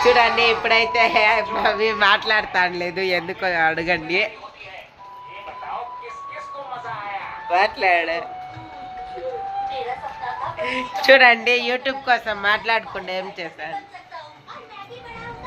చూడండి ఇప్పుడైతే అవి మాట్లాడతాను లేదు, ఎందుకో అడగండి. మాట్లాడు. చూడండి యూట్యూబ్ కోసం మాట్లాడకుండా ఏం చేశాను.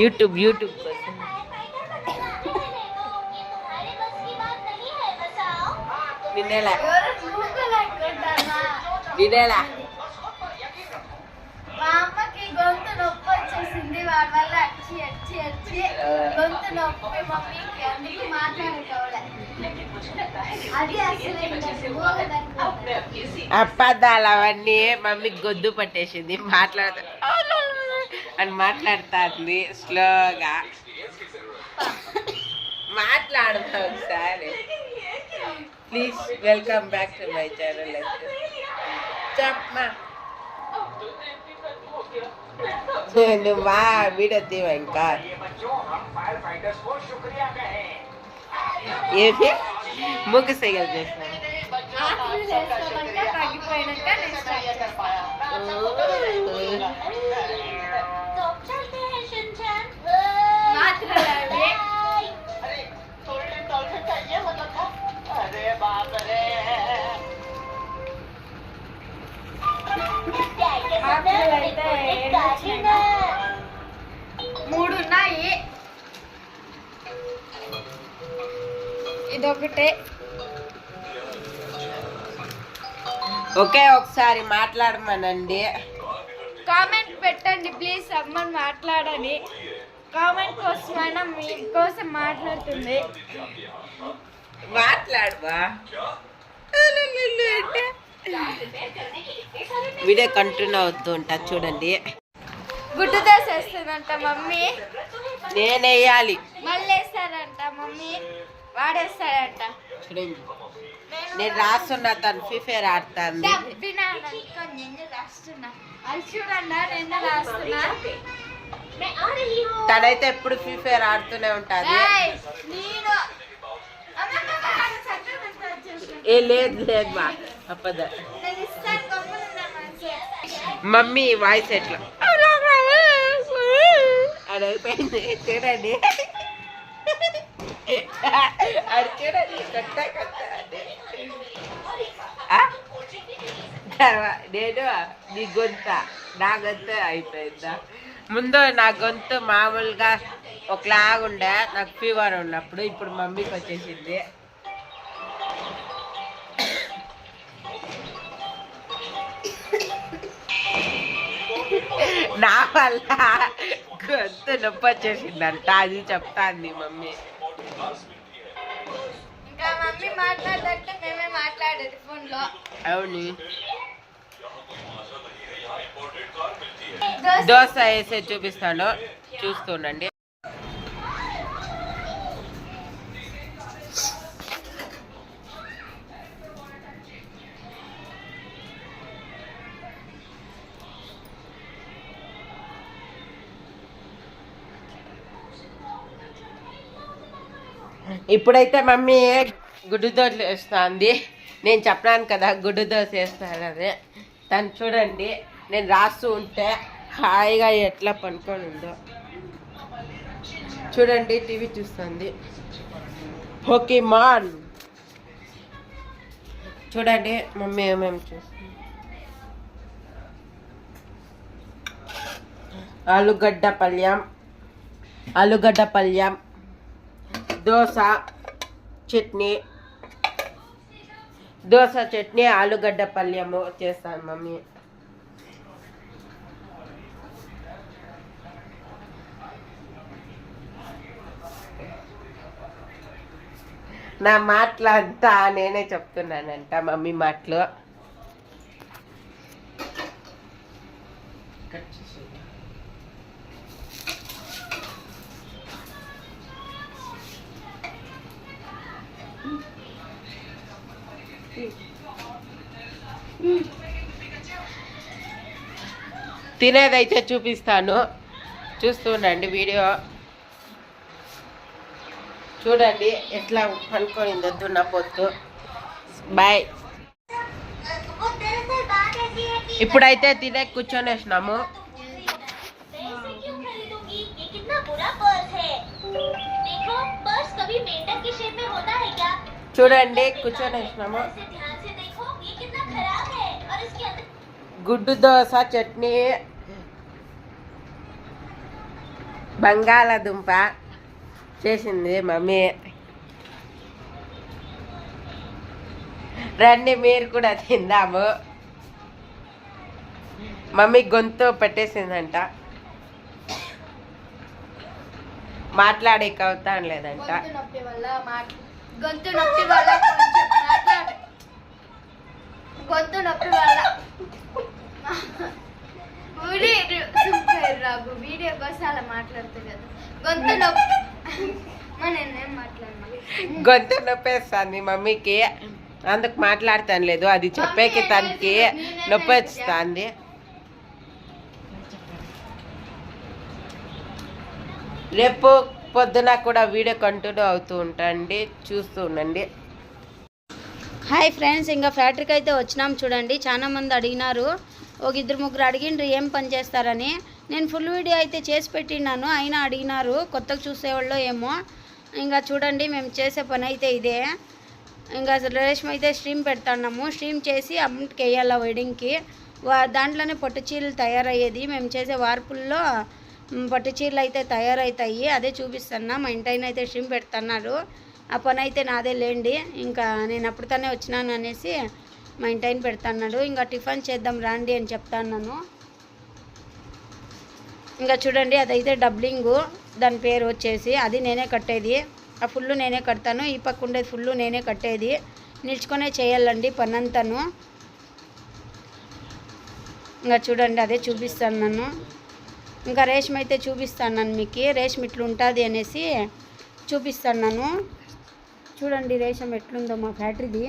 యూట్యూబ్ కోసం వినేలా మా అమ్మకి గొంతు నొప్పి వచ్చేసింది, వాడి వల్ల అచ్చి గొంతు నొప్పి మమ్మీకి, అందుకు మాట్లాడుకోవాలి. అది అప్పదాలు అవన్నీ మమ్మీకి గొద్దు పట్టేసింది, అని మాట్లాడుతుంది స్లోగా. మాట్లాడు ఒకసారి please. Welcome back to my channel. చెప్పమా, నువ్వు మా వీడియో తీవా ఇంకా ఏమి ముగ్గు సైగలు చేస్తున్నాను. మూడు ఉన్నాయి, ఇదొకటే. ఓకే ఒకసారి మాట్లాడమనండి. కామెంట్ పెట్టండి ప్లీజ్, అమ్మని మాట్లాడని. కామెంట్ కోసమైనా మీకోసం మాట్లాడుతుంది. మాట్లాడవా? వీడియో కంటిన్యూ అవుతూ ఉంటా చూడండి. గుడ్డు దోశ వేస్తుందంట మమ్మీ, నేను వేయాలి. మళ్ళీ వేస్తాడంట మమ్మీ, వాడేస్తాడంట. చూడండి నేను రాస్తున్నా, తను ఫ్రీ ఫైర్ ఆడుతాను. రాస్తున్నా అది చూడండి, నేను రాస్తున్నా. తనైతే ఎప్పుడు ఫ్రీ ఫైర్ ఆడుతూనే ఉంటుంది. లేదు బా అప్పద. మమ్మీ వాయిస్ ఎట్లా అది అయిపోయింది. చూడండి అది చూడండి కొత్త నేను నీ గొంత నా గొంతు అయిపోయిందా? ముందు నా గొంతు మామూలుగా ఒకలాగుండే, నాకు ఫీవర్ ఉన్నప్పుడు. ఇప్పుడు మమ్మీకి వచ్చేసింది. నా వల్ల గొంతు నొప్పి వచ్చేసిందంట, అది చెప్తాంది మమ్మీ. ఇంకా మమ్మీ మాట్లాడంటే మేమే మాట్లాడేది ఫోన్లో. అవును. దోశ వేసే చూపిస్తాను, చూస్తుండండి. ఇప్పుడైతే మమ్మీ గుడ్డు దోశ వేస్తుంది. నేను చెప్పాను కదా గుడ్డు దోశ వేస్తానని. తను చూడండి నేను రాస్తూ ఉంటే హాయిగా ఎట్లా పనుకొని ఉందో చూడండి. టీవీ చూస్తుంది. పోకీమాన్ చూడండి మమ్మీ ఏమేమి చూస్తుంది. ఆలుగడ్డ పల్యం, దోశ చట్నీ, ఆలుగడ్డ పల్యము చేస్తాను మమ్మీ. నా మాటలంతా నేనే చెప్తున్నానంట, మమ్మీ మాటలు. తినేదైతే చూపిస్తాను, చూస్తుండండి వీడియో. చూడండి ఎట్లా పనుకోనిందో దున్న పొత్తు. బాయ్. ఇప్పుడైతే తినే కూర్చొనేసినాము. చూడండి కూర్చొని వేసినాము. గుడ్డు దోశ చట్నీ, బంగాళాదుంప చేసింది మమ్మీ. రండి మీరు కూడా తిందాము. మమ్మీ గొంతు పెట్టేసిందంట, మాట్లాడేకి అవుతాను లేదంట. గొంతు నొప్పి వల్ల గొంతు నొప్పి వల్ల రాబు వీడియో కోసం అలా మాట్లాడుతుంది కదా. గొంతు నొప్పి నేనేం మాట్లాడినా గొంతు నొప్పేస్తుంది మమ్మీకి, అందుకు మాట్లాడతాను లేదు. అది చెప్పేకి తనకి నొప్పి వస్తుంది. రేపు పొద్దున కూడా వీడియో కంటిన్యూ అవుతూ ఉంటాండి, చూస్తూ ఉండండి. హాయ్ ఫ్రెండ్స్, ఇంకా ఫ్యాక్టరీకి అయితే వచ్చినాం. చూడండి చాలా మంది అడిగినారు, ఒక ఇద్దరు ముగ్గురు అడిగిండ్రు ఏం పని చేస్తారని. నేను ఫుల్ వీడియో అయితే చేసి పెట్టినాను, అయినా అడిగినారు కొత్తగా చూసేవాళ్ళు ఏమో. ఇంకా చూడండి మేము చేసే పని అయితే ఇదే. ఇంకా రేష్మ అయితే స్ట్రీమ్ పెడతాన్నాము. స్ట్రీమ్ చేసి అమ్మకి వేయాల వెడ్డింగ్కి. దాంట్లోనే పట్టు చీరలు తయారయ్యేది. మేము చేసే వార్పుల్లో పట్టు చీరలు అయితే తయారవుతాయి, అదే చూపిస్తున్నా. మా ఇంటైన అయితే స్ట్రీమ్ పెడుతున్నారు. ఆ పని అయితే నాదే లేండి. ఇంకా నేను అప్పుడుతోనే వచ్చినాను అనేసి మా ఇంటైన పెడుతున్నాడు. ఇంకా టిఫిన్ చేద్దాం రాండి అని చెప్తాను. ఇంకా చూడండి అదైతే డబ్లింగు, దాని పేరు వచ్చేసి. అది నేనే కట్టేది, ఆ ఫుల్లు నేనే కడతాను. ఈ పక్క ఉండేది ఫుల్లు నేనే కట్టేది. నిల్చుకొనే చేయాలండి పని అంతాను. ఇంకా చూడండి అదే చూపిస్తాను నన్ను. ఇంకా రేష్మ అయితే చూపిస్తాను మీకు. రేష్మ ఇట్లా ఉంటుంది అనేసి చూపిస్తాను. చూడండి రేషం ఎట్లుందో మా ఫ్యాక్టరీది.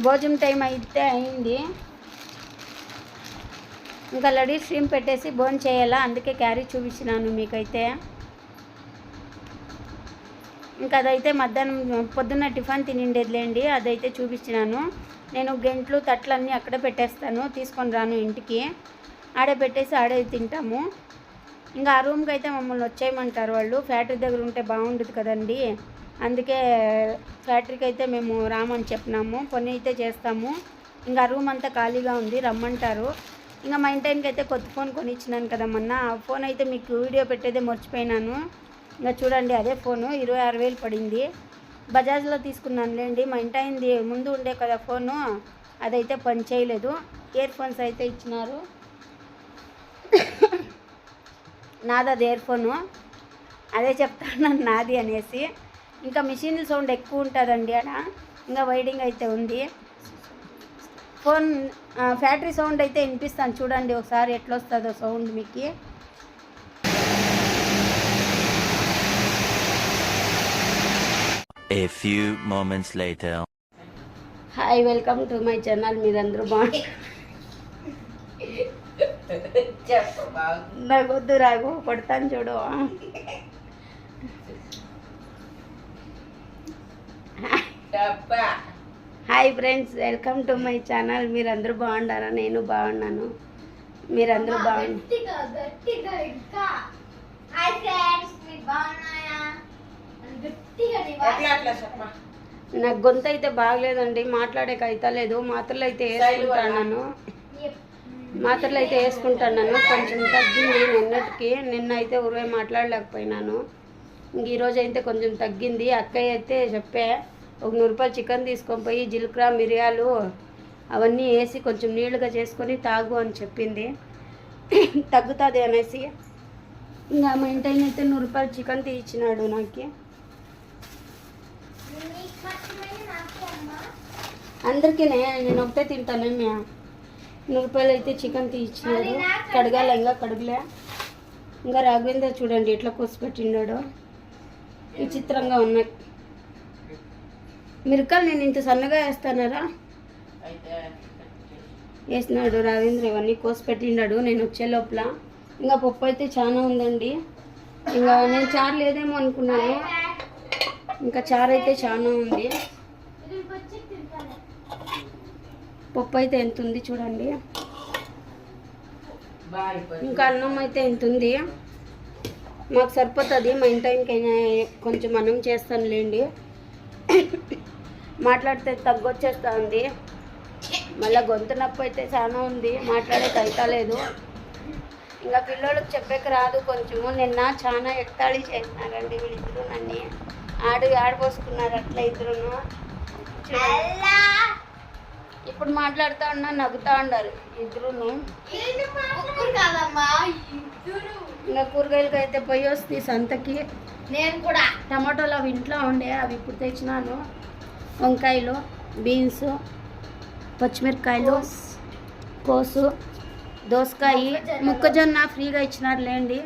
భోజనం టైం అయితే అయింది. ఇంకా లడీ స్ట్రీమ్ పెట్టేసి భోజనం చేయాలా, అందుకే క్యారీ చూపించినాను మీకైతే. ఇంకా అదైతే మధ్యాహ్నం పొద్దున్న టిఫిన్ తినిండేదిలేండి, అదైతే చూపించినాను. నేను గంటలు తట్లన్నీ అక్కడే పెట్టేస్తాను, తీసుకొని రాను ఇంటికి. ఆడే పెట్టేసి ఆడే తింటాము. ఇంకా ఆ రూమ్కి అయితే మమ్మల్ని వచ్చేయమంటారు వాళ్ళు. ఫ్యాక్టరీ దగ్గర ఉంటే బాగుంటుంది కదండి, అందుకే ఫ్యాక్టరీకి అయితే మేము రామని చెప్పినాము. పని అయితే చేస్తాము. ఇంకా రూమ్ అంతా ఖాళీగా ఉంది, రమ్మంటారు. ఇంకా మా ఇంటికి అయితే కొత్త ఫోన్ కొనిచ్చినాను కదా మొన్న. ఆ ఫోన్ అయితే మీకు వీడియో పెట్టేదే మర్చిపోయినాను. ఇంకా చూడండి అదే ఫోను 26,000 పడింది. బజాజ్లో తీసుకున్నాను లేండి. మా ఇంటి అయింది ముందు ఉండే కదా ఫోను, అదైతే పని చేయలేదు. ఇయర్ ఫోన్స్ అయితే ఇచ్చినారు. నాది అది ఇయర్ ఫోను, అదే చెప్తాను నాది అనేసి. ఇంకా మిషన్ సౌండ్ ఎక్కువ ఉంటుందండి అక్కడ. ఇంకా వైడింగ్ అయితే ఉంది. ఫోన్ ఫ్యాక్టరీ సౌండ్ అయితే వినిపిస్తాను చూడండి ఒకసారి ఎట్లా వస్తుందో సౌండ్ మీకు. A few moments later. Hi, welcome to my channel. మీరందరూ నాకు వద్దు రాగు, కొడతాను చూడు. Hi friends, welcome to my channel. మీరందరూ బాగుండారా? నేను బాగున్నాను, మీరందరూ బాగున్నారు. నాకు గొంతు అయితే బాగలేదండి, మాట్లాడేకి అయితే లేదు. మాత్రలు అయితే వేసుకుంటాను, కొంచెం తగ్గింది నిన్నటికి. నిన్న అయితే ఊరే మాట్లాడలేకపోయినాను. ఇంక ఈరోజు అయితే కొంచెం తగ్గింది. అక్కయ్య అయితే చెప్పే, ఒక 100 రూపాయలు చికెన్ తీసుకొని పోయి జీలకర్ర మిరియాలు అవన్నీ వేసి కొంచెం నీళ్ళుగా చేసుకొని తాగు అని చెప్పింది, తగ్గుతుంది అనేసి. ఇంకా మా ఇంటి అయితే 100 రూపాయలు చికెన్ తీయించినాడు నాకు. అందరికీ నేను ఒకటే తింటానేమే. 100 రూపాయలు అయితే చికెన్ తీయించినాడు. కడగాల, ఇంకా కడగలే. ఇంకా రాఘవేంద్ర చూడండి ఎట్లా కోసి పెట్టినాడు, విచిత్రంగా ఉన్నాయి. మిరకాయలు నేను ఇంత సన్నగా వేస్తానారా వేసినాడు రాఘవేంద్ర. ఇవన్నీ కోసి పెట్టినాడు నేను వచ్చే లోపల. ఇంకా పప్పు అయితే చాలా ఉందండి. ఇంకా నేను చారు లేదేమో అనుకున్నాను, ఇంకా చారు అయితే చాలా ఉంది. పప్పు అయితే ఎంత ఉంది చూడండి. ఇంకా అన్నం అయితే ఎంత ఉంది. మాకు సరిపోతుంది మా ఇంటి టైంకైనా కొంచెం మనం చేస్తానులేండి. మాట్లాడితే తగ్గొచ్చేస్తా ఉంది, మళ్ళీ గొంతు నొప్పి అయితే చాలా ఉంది, మాట్లాడేది అయితలేదు. ఇంకా పిల్లోళ్ళకి చెప్పేకి రాదు కొంచెము. నిన్న చాలా ఎక్తాళి చేసినారండి వీళ్ళిద్దరు, నన్ను ఆడిపోసుకున్నారు అట్లా ఇద్దరును. ఇప్పుడు మాట్లాడుతూ ఉన్నా నవ్వుతూ ఉన్నారు ఇద్దరును. ఇంకా కూరగాయలకి అయితే పోయి వస్తాయి సంతకి. నేను కూడా టమాటోలు అవి ఇంట్లో ఉండే, అవి ఇప్పుడు తెచ్చినాను. వంకాయలు, బీన్స్, పచ్చిమిరపకాయలు, కోసు, దోసకాయ, మొక్కజొన్న ఫ్రీగా ఇచ్చినారు లేండి.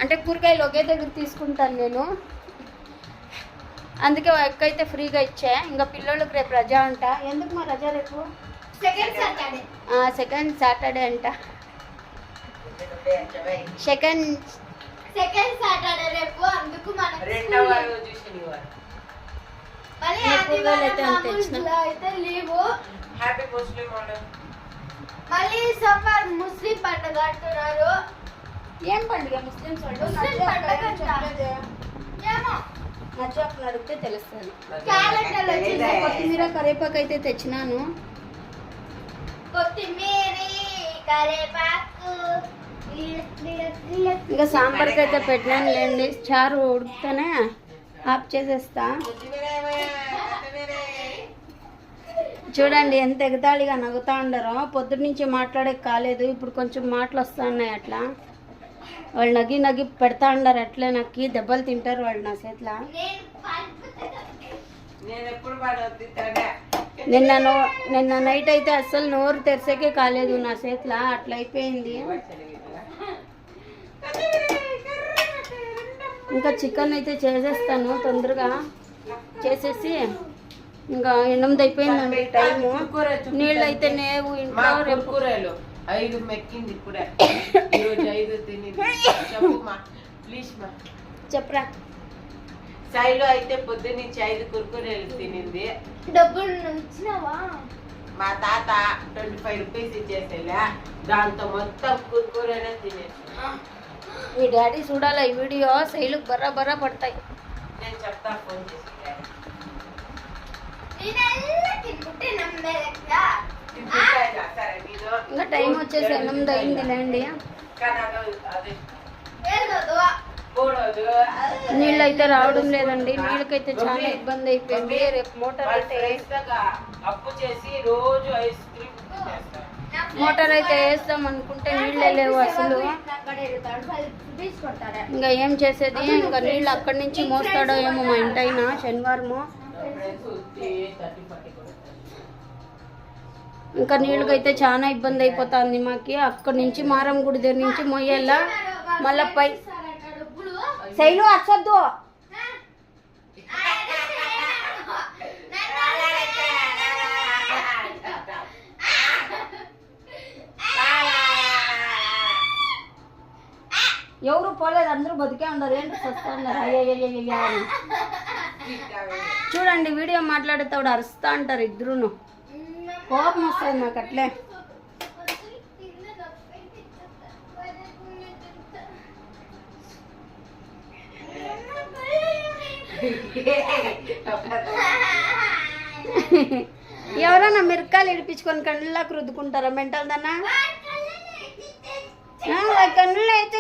అంటే కూరగాయలు ఒకే దగ్గర తీసుకుంటాను నేను, అందుకే ఎక్క అయితే ఫ్రీగా ఇచ్చా. ఇంకా పిల్లలకి రేపు రజా అంట. ఎందుకు మా రజా రేపు? సెకండ్ సాటర్డే అంట. సెకండ్ సాటర్డే రేపు, అందుకు అయితే లీవు. హ్యాపీ ముస్లిం ఆర్డర్. మళ్ళీ సమ్మర్ ముస్లిం పండుగ అంటున్నారు. ఏం పండుగ ముస్లిమ్స్ వాళ్ళు? ముస్లిం పండుగ ఏమో నచ్చాకులు అడిగితే తెలుస్తుంది. క్యాలెండర్ వచ్చింది. కొత్తిమీర కరివేపాకు అయితే తెచ్చినాను. కొత్తిమీర కరివేపాకు ఇంకా సాంబార్కి అయితే పెట్టినాను లేండి. చారు ఉడికితేనే ఆఫ్ చేసేస్తా. చూడండి ఎంత ఎగతాళిగా నవ్వుతా ఉండరో. పొద్దున్న నుంచి మాట్లాడే కాలేదు, ఇప్పుడు కొంచెం మాటలు వస్తా ఉన్నాయి అట్లా. వాళ్ళు నగి పెడతా ఉండరు అట్లే, నక్కి దెబ్బలు తింటారు వాళ్ళు నా చేతిలో. నిన్న నైట్ అయితే అస్సలు నోరు తెరిసేకే కాలేదు నా చేతిలో, అట్లా అయిపోయింది. ఇంకా చికెన్ అయితే చేసేస్తాను తొందరగా చేసేసి. ఇంకా 8 అయిపోయిందండి టైము. నీళ్ళు అయితే లేవు ఇంట్లో. రేపు కూరలు 5 మెక్కింది ఇప్పుడే. ఈరోజు 5 తినింది. చెప్పుమా ప్లీజ్ మా. చెప్పరా. శైలు అయితే పొద్దున్నుంచి 5 కుర్కురేలు తినింది. డబ్బులు ఇచ్చినావా? మా తాత 25 రూపీస్ ఇచ్చేసేలా, దాంతో మొత్తం కుర్కురేనే తినేసి. మీ డాడీ చూడాలి ఈ వీడియో, శైలు బర్రా పడతాయి. నేను చెప్తా ఫోన్ చేసి. ఇంకా టైం వచ్చేసి 8 అయింది లేండి. నీళ్ళు అయితే రావడం లేదండి. నీళ్ళకైతే చాలా ఇబ్బంది అయిపోయింది. రేపు మోటార్ అయితే వేస్తాం అనుకుంటే నీళ్ళే లేవు అసలు. ఇంకా ఏం చేసేది, ఇంకా నీళ్ళు అక్కడి నుంచి మోస్తాడో ఏమో మా ఇంటైనా శనివారము. ఇంకా నీళ్ళకైతే చాలా ఇబ్బంది అయిపోతుంది మాకి. అక్కడి నుంచి మారం గుడి దగ్గర నుంచి మొయ్యాల, మళ్ళా పై శైలు వచ్చొద్దు. ఎవరు పోలేదు, అందరూ బతికే ఉండరు. ఏంటి వస్తున్నారు అయ్యయ్యయ్యా అని. చూడండి వీడియో మాట్లాడేటప్పుడు అరుస్తా అంటారు ఇద్దరును. కోపం వస్తుంది నాకు అట్లే. ఎవరన్నా మిరకాయలు ఇడిపించుకొని కళ్ళకి రుద్దుకుంటారా మెంటల్ దన్నా? కన్నులో ఎచ్చే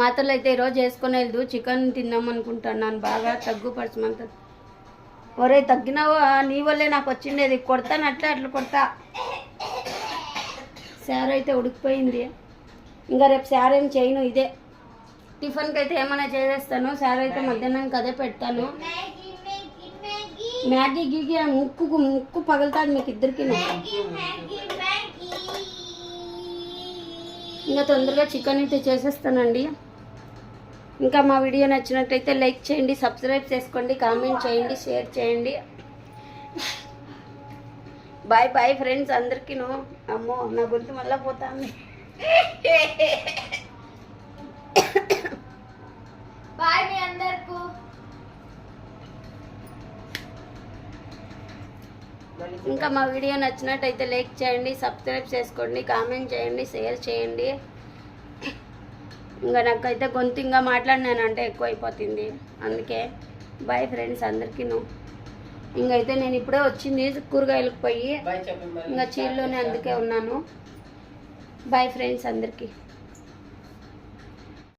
మాతలు అయితే ఈరోజు వేసుకొని వెళ్దు. చికెన్ తిందాం అనుకుంటున్నాను, బాగా తగ్గుపరచమంత. ఒరే తగ్గినావా, నీ వల్లే నాకు వచ్చిండేది. కొడతాను అట్లా కొడతా. శారీ అయితే ఉడికిపోయింది. ఇంకా రేపు శారీ ఏం చేయను, ఇదే టిఫిన్కి అయితే ఏమైనా చేసేస్తాను. శారీ అయితే మధ్యాహ్నానికి అదే పెడతాను. మ్యాగీ గీగి ముక్కు పగులుతుంది మీకు ఇద్దరికి. ఇంకా తొందరగా చికెన్ అయితే చేసేస్తానండి. ఇంకా మా వీడియో నచ్చినట్టయితే లైక్ చేయండి, సబ్స్క్రైబ్ చేసుకోండి, కామెంట్ చేయండి, షేర్ చేయండి. బాయ్ ఫ్రెండ్స్ అందరికీను. అమ్మో నా గొంతు మళ్ళీ పోతాంది. బాయ్ మీ అందరికీ. ఇంకా మా వీడియో నచ్చినట్టయితే లైక్ చేయండి, సబ్స్క్రైబ్ చేసుకోండి, కామెంట్ చేయండి, షేర్ చేయండి. ఇంకా నాకైతే గొంతు ఇంకా మాట్లాడినానంటే ఎక్కువ అయిపోతుంది, అందుకే బాయ్ ఫ్రెండ్స్ అందరికీ. ఇంకైతే నేను ఇప్పుడే వచ్చింది కూరగాయలకు పోయి, ఇంకా చీరలోనే అందుకే ఉన్నాను. బాయ్ ఫ్రెండ్స్ అందరికీ.